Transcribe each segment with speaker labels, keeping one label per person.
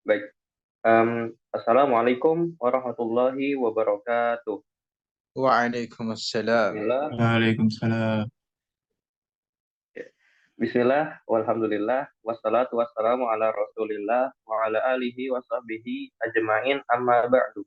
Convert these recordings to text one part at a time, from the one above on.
Speaker 1: Baik. Assalamualaikum warahmatullahi wabarakatuh.
Speaker 2: Waalaikumsalam.
Speaker 1: Bismillah.
Speaker 3: Waalaikumsalam.
Speaker 1: Ya. Bismillah, walhamdulillah, wassalatu wassalamu ala rasulillah, wa ala alihi wa sahbihi ajma'in amma ba'du.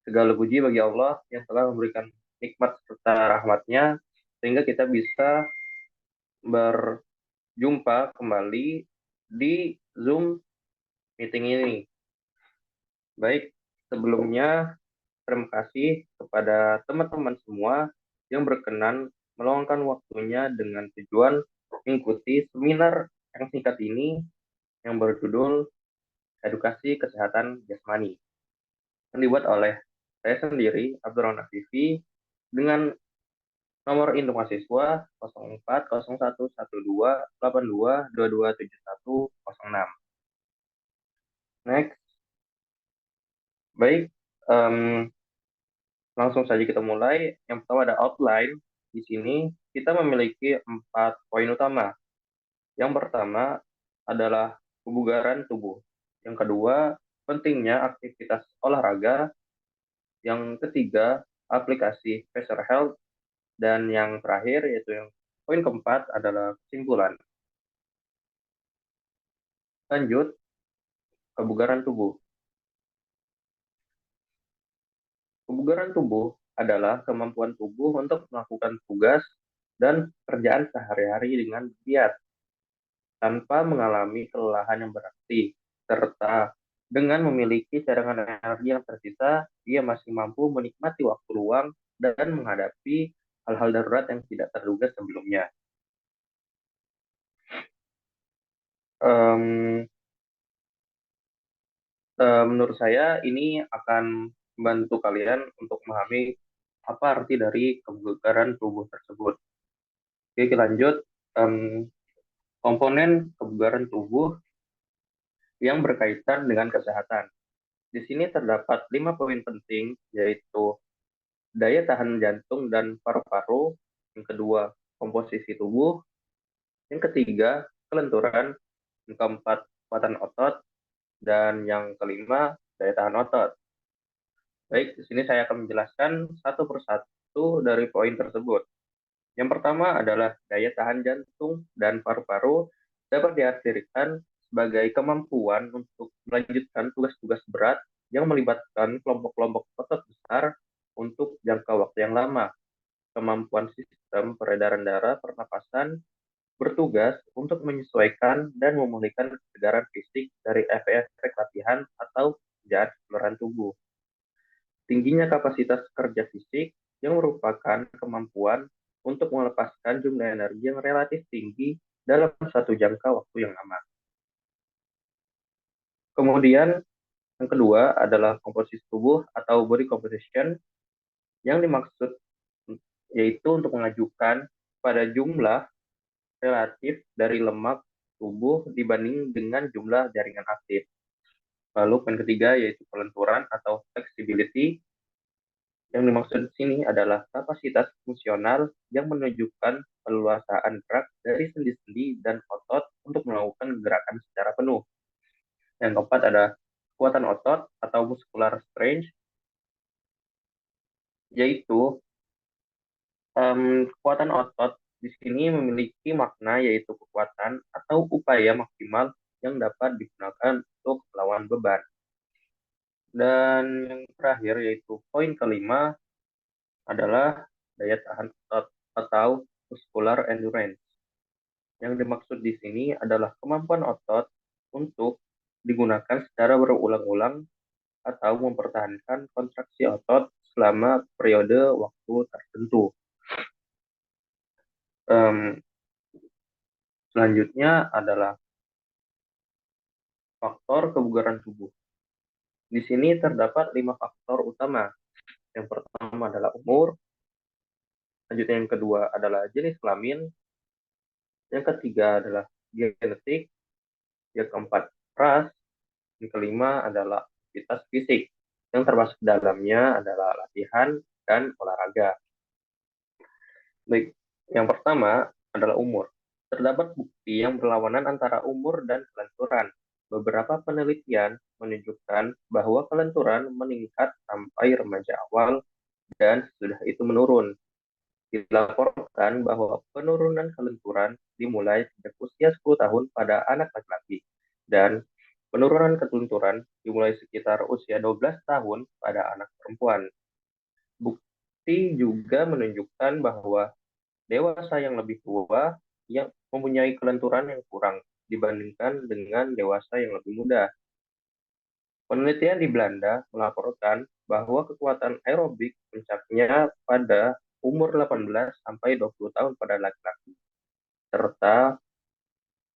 Speaker 1: Segala puji bagi Allah yang telah memberikan nikmat serta rahmatnya, sehingga kita bisa berjumpa kembali di Zoom meeting ini. Baik, sebelumnya terima kasih kepada teman-teman semua yang berkenan meluangkan waktunya dengan tujuan mengikuti seminar yang singkat ini yang berjudul Edukasi Kesehatan Jasmani yang dibuat oleh saya sendiri, Abdurrahman Afifi, dengan nomor induk mahasiswa 04011282227106. Next, baik, em, langsung saja kita mulai. Yang pertama ada outline. Di sini kita memiliki 4 poin utama. Yang pertama adalah kebugaran tubuh. Yang kedua, pentingnya aktivitas olahraga. Yang ketiga, aplikasi Facer Health. Dan yang terakhir, yaitu yang poin keempat adalah kesimpulan. Lanjut, kebugaran tubuh. Kebugaran tubuh adalah kemampuan tubuh untuk melakukan tugas dan pekerjaan sehari-hari dengan giat tanpa mengalami kelelahan yang berarti, serta dengan memiliki cadangan energi yang tersisa, ia masih mampu menikmati waktu luang dan menghadapi hal-hal darurat yang tidak terduga sebelumnya. Em, Menurut saya ini akan membantu kalian untuk memahami apa arti dari kebugaran tubuh tersebut. Oke, kita lanjut. Em, Komponen kebugaran tubuh yang berkaitan dengan kesehatan. Di sini terdapat 5 poin penting, yaitu daya tahan jantung dan paru-paru. Yang kedua, komposisi tubuh. Yang ketiga, kelenturan. Yang keempat, kekuatan otot. Dan yang kelima, daya tahan otot. Baik, di sini saya akan menjelaskan satu persatu dari poin tersebut. Yang pertama adalah daya tahan jantung dan paru-paru dapat diartikan sebagai kemampuan untuk melanjutkan tugas-tugas berat yang melibatkan kelompok-kelompok otot besar untuk jangka waktu yang lama. Kemampuan sistem peredaran darah pernapasan bertugas untuk menyesuaikan dan memulihkan kesegaran fisik dari efek-efek latihan atau pekerjaan seluruhan tubuh. Tingginya kapasitas kerja fisik yang merupakan kemampuan untuk melepaskan jumlah energi yang relatif tinggi dalam satu jangka waktu yang lama. Kemudian yang kedua adalah komposisi tubuh atau body composition yang dimaksud yaitu untuk mengajukan pada jumlah relatif dari lemak tubuh dibanding dengan jumlah jaringan aktif. Lalu yang ketiga yaitu kelenturan atau flexibility. Yang dimaksud di sini adalah kapasitas fungsional yang menunjukkan keleluasaan gerak dari sendi-sendi dan otot untuk melakukan gerakan secara penuh. Yang keempat ada kekuatan otot atau muscular strength, yaitu kekuatan otot di sini memiliki makna yaitu kekuatan atau upaya maksimal yang dapat digunakan untuk melawan beban. Dan yang terakhir yaitu poin kelima adalah daya tahan otot atau muscular endurance. Yang dimaksud di sini adalah kemampuan otot untuk digunakan secara berulang-ulang atau mempertahankan kontraksi otot selama periode waktu tertentu. Em, Selanjutnya adalah faktor kebugaran tubuh. Di sini terdapat 5 faktor utama. Yang pertama adalah umur, selanjutnya yang kedua adalah jenis kelamin, yang ketiga adalah genetik, yang keempat ras, yang kelima adalah aktivitas fisik, yang termasuk dalamnya adalah latihan dan olahraga. Baik, yang pertama adalah umur. Terdapat bukti yang berlawanan antara umur dan kelenturan. beberapa penelitian menunjukkan bahwa kelenturan meningkat sampai remaja awal dan sesudah itu menurun. Dilaporkan bahwa penurunan kelenturan dimulai sejak usia 10 tahun pada anak laki-laki dan penurunan kelenturan dimulai sekitar usia 12 tahun pada anak perempuan. Bukti juga menunjukkan bahwa dewasa yang lebih tua yang mempunyai kelenturan yang kurang dibandingkan dengan dewasa yang lebih muda. Penelitian di Belanda melaporkan bahwa kekuatan aerobik puncaknya pada umur 18 sampai 20 tahun pada laki-laki, serta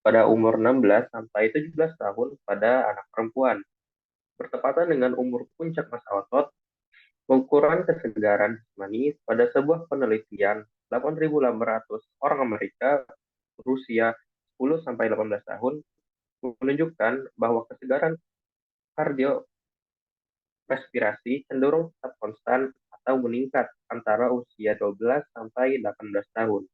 Speaker 1: pada umur 16 sampai 17 tahun pada anak perempuan. Bertepatan dengan umur puncak masa otot, pengukuran kesegaran jasmani pada sebuah penelitian 8.800 orang Amerika berusia 10 sampai 18 tahun menunjukkan bahwa kesegaran kardiorespirasi cenderung tetap konstan atau meningkat antara usia 12 sampai 18 tahun.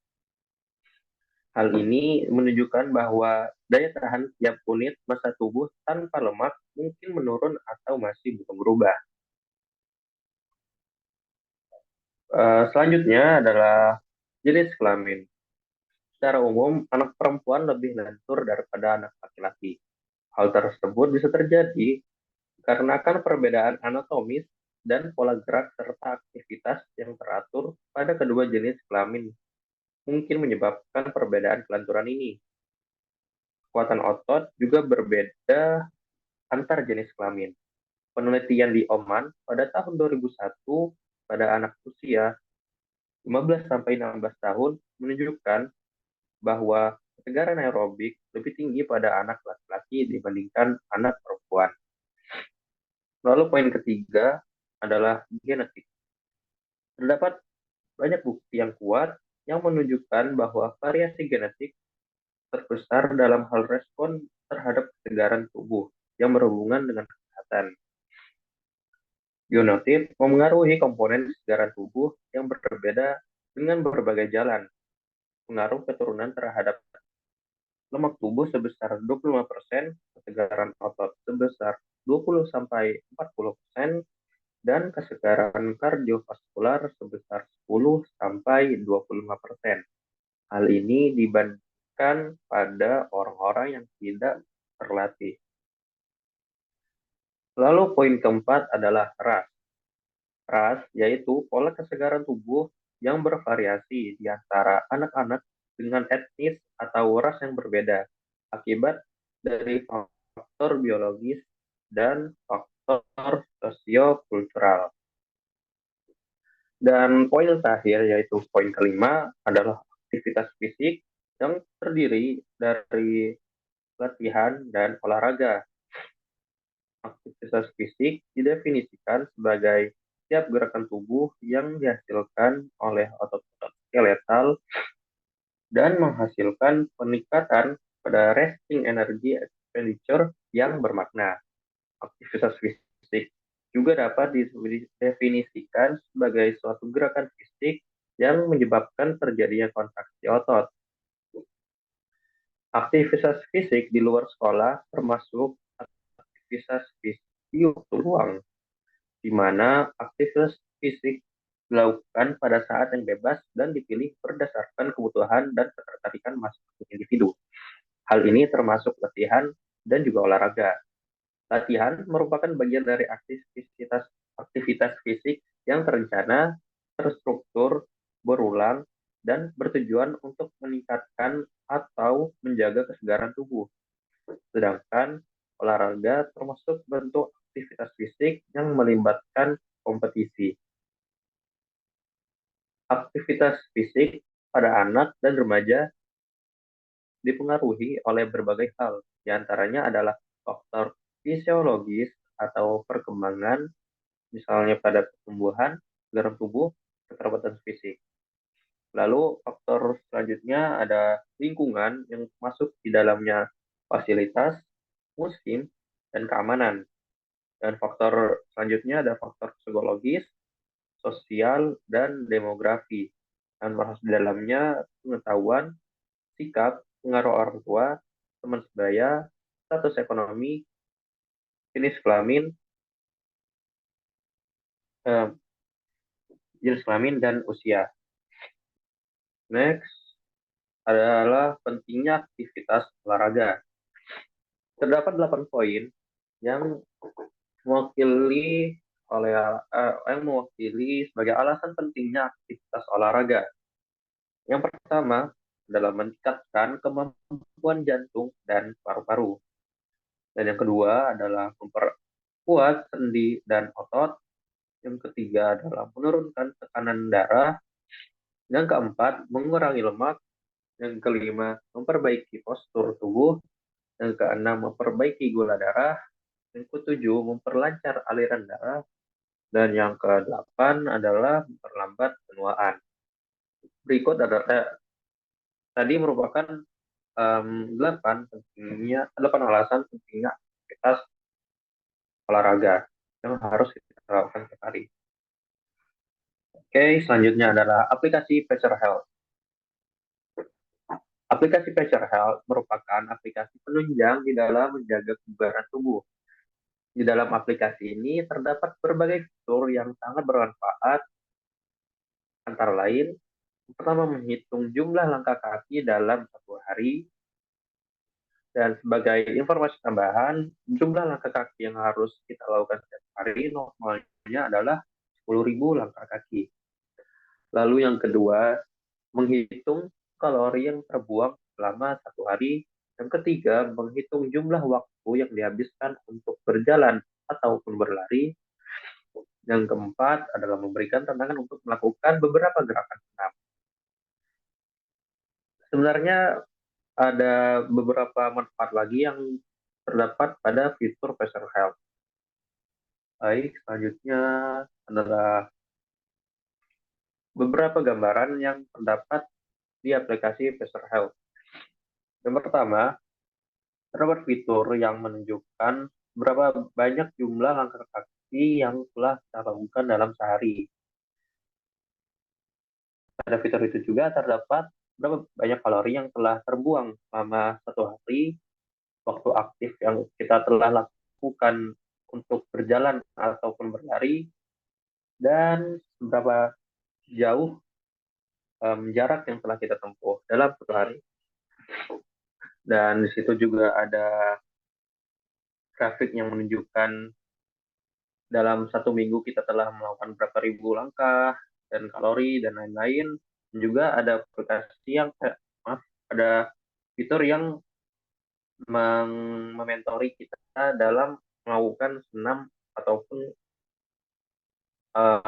Speaker 1: Hal ini menunjukkan bahwa daya tahan tiap unit massa tubuh tanpa lemak mungkin menurun atau masih belum berubah. Selanjutnya adalah jenis kelamin. Secara umum, anak perempuan lebih lentur daripada anak laki-laki. Hal tersebut bisa terjadi karena kan perbedaan anatomis dan pola gerak serta aktivitas yang teratur pada kedua jenis kelamin mungkin menyebabkan perbedaan kelenturan ini. Kekuatan otot juga berbeda antar jenis kelamin. Penelitian di Oman pada tahun 2001 pada anak usia 15 sampai 16 tahun menunjukkan bahwa kesegaran aerobik lebih tinggi pada anak laki-laki dibandingkan anak perempuan. Lalu poin ketiga adalah genetik. Terdapat banyak bukti yang kuat yang menunjukkan bahwa variasi genetik terbesar dalam hal respon terhadap kesegaran tubuh yang berhubungan dengan kesehatan. Genotip memengaruhi komponen kesegaran tubuh yang berbeda dengan berbagai jalan. Pengaruh keturunan terhadap lemak tubuh sebesar 25%, kesegaran otot sebesar 20-40%, dan kesegaran kardiovaskular sebesar 10-25%. Hal ini dibandingkan pada orang-orang yang tidak terlatih. Lalu poin keempat adalah ras. Ras yaitu pola kesegaran tubuh yang bervariasi di antara anak-anak dengan etnis atau ras yang berbeda akibat dari faktor biologis dan faktor sosiokultural. Dan poin terakhir yaitu poin kelima adalah aktivitas fisik yang terdiri dari latihan dan olahraga. Aktivitas fisik didefinisikan sebagai setiap gerakan tubuh yang dihasilkan oleh otot-otot skeletal dan menghasilkan peningkatan pada resting energy expenditure yang bermakna. Aktivitas fisik juga dapat didefinisikan sebagai suatu gerakan fisik yang menyebabkan terjadinya kontraksi otot. Aktivitas fisik di luar sekolah termasuk aktivitas fisik di waktu luang, di mana aktivitas fisik dilakukan pada saat yang bebas dan dipilih berdasarkan kebutuhan dan ketertarikan masing-masing individu. Hal ini termasuk latihan dan juga olahraga. Latihan merupakan bagian dari aktivitas fisik yang terencana, terstruktur, berulang, dan bertujuan untuk meningkatkan atau menjaga kesegaran tubuh. Sedangkan olahraga termasuk bentuk aktivitas fisik yang melibatkan kompetisi. Aktivitas fisik pada anak dan remaja dipengaruhi oleh berbagai hal, di antaranya adalah faktor fisiologis atau perkembangan, misalnya pada pertumbuhan, garam tubuh, keterbatasan fisik. Lalu faktor selanjutnya ada lingkungan yang masuk di dalamnya fasilitas, musim, dan keamanan. Dan faktor selanjutnya ada faktor psikologis, sosial, dan demografi. Dan masuk di dalamnya pengetahuan, sikap, pengaruh orang tua, teman sebaya, status ekonomi, eh, jenis kelamin dan usia. Next adalah pentingnya aktivitas olahraga. Terdapat 8 poin yang mewakili yang mewakili sebagai alasan pentingnya aktivitas olahraga. Yang pertama adalah meningkatkan kemampuan jantung dan paru-paru. Dan yang kedua adalah memperkuat sendi dan otot. Yang ketiga adalah menurunkan tekanan darah. Yang keempat, mengurangi lemak. Yang kelima, memperbaiki postur tubuh. Yang keenam, memperbaiki gula darah. Yang ketujuh, memperlancar aliran darah. Dan yang kedelapan adalah memperlambat penuaan. Berikut adalah tadi merupakan 8 alasan pentingnya aktivitas olahraga yang harus kita lakukan setiap hari. Oke, selanjutnya adalah aplikasi Pacer Health. Aplikasi Pacer Health merupakan aplikasi penunjang di dalam menjaga kebugaran tubuh. Di dalam aplikasi ini terdapat berbagai fitur yang sangat bermanfaat, antara lain, pertama menghitung jumlah langkah kaki dalam satu hari, dan sebagai informasi tambahan, jumlah langkah kaki yang harus kita lakukan setiap hari normalnya adalah 10.000 langkah kaki. Lalu yang kedua, menghitung kalori yang terbuang selama satu hari. Yang ketiga, menghitung jumlah waktu yang dihabiskan untuk berjalan ataupun berlari. Yang keempat adalah memberikan tantangan untuk melakukan beberapa gerakan senam. Sebenarnya ada beberapa manfaat lagi yang terdapat pada fitur Pacer Health. Baik, selanjutnya adalah beberapa gambaran yang terdapat di aplikasi Pacer Health. Yang pertama, terdapat fitur yang menunjukkan berapa banyak jumlah langkah kaki yang telah kita lakukan dalam sehari. Pada fitur itu juga terdapat berapa banyak kalori yang telah terbuang selama satu hari, waktu aktif yang kita telah lakukan untuk berjalan ataupun berlari, dan seberapa jauh jarak yang telah kita tempuh dalam satu hari. Dan di situ juga ada grafik yang menunjukkan dalam satu minggu kita telah melakukan berapa ribu langkah dan kalori dan lain-lain. Juga ada aplikasi yang ada fitur yang mementori kita dalam melakukan senam ataupun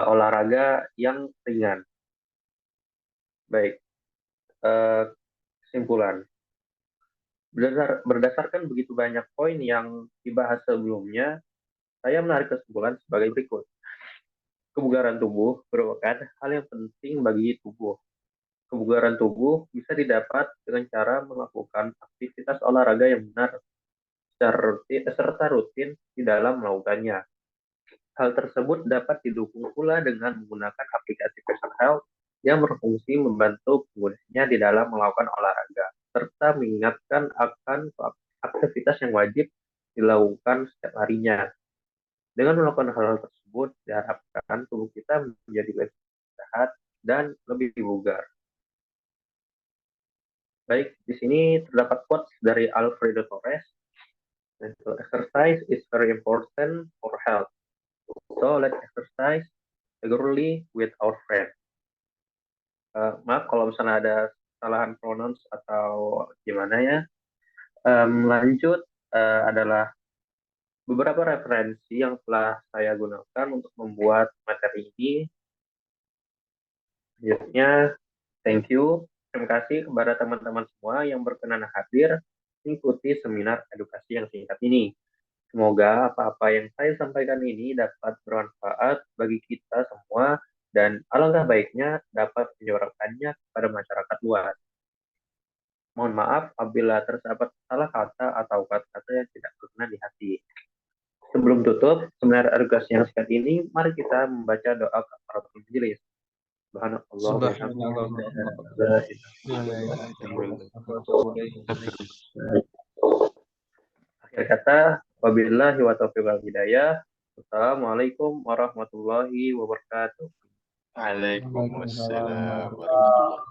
Speaker 1: olahraga yang ringan. Baik, kesimpulan. Berdasarkan begitu banyak poin yang dibahas sebelumnya, saya menarik kesimpulan sebagai berikut. Kebugaran tubuh merupakan hal yang penting bagi tubuh. Kebugaran tubuh bisa didapat dengan cara melakukan aktivitas olahraga yang benar serta rutin di dalam melakukannya. Hal tersebut dapat didukung pula dengan menggunakan aplikasi Pacer Health yang berfungsi membantu penggunanya di dalam melakukan olahraga, serta mengingatkan akan aktivitas yang wajib dilakukan setiap harinya. Dengan melakukan hal tersebut, diharapkan tubuh kita menjadi lebih sehat dan lebih bugar. Baik, di sini terdapat quotes dari Alfredo Torres. Exercise is very important for health. So let's exercise regularly with our friends. Maaf kalau misalnya ada kesalahan pronounce atau gimana ya. Lanjut adalah beberapa referensi yang telah saya gunakan untuk membuat materi ini. Selanjutnya, thank you. Terima kasih kepada teman-teman semua yang berkenan hadir mengikuti seminar edukasi yang singkat ini. Semoga apa-apa yang saya sampaikan ini dapat bermanfaat bagi kita semua dan alangkah baiknya dapat menyuarakannya kepada masyarakat luas. Mohon maaf apabila terdapat salah kata atau kata-kata yang tidak berkenan di hati. Sebelum tutup seminar edukasi yang singkat ini, mari kita membaca doa kafaratul majelis. Subhanallah wa
Speaker 2: Subhanallah.
Speaker 1: bihamdihi. Akhir kata, wabillahi wa taufiq wal hidayah. Assalamualaikum warahmatullahi wabarakatuh.
Speaker 2: Waalaikumsalam
Speaker 3: Waalaikumsalam
Speaker 2: warahmatullahi
Speaker 3: warahmatullahi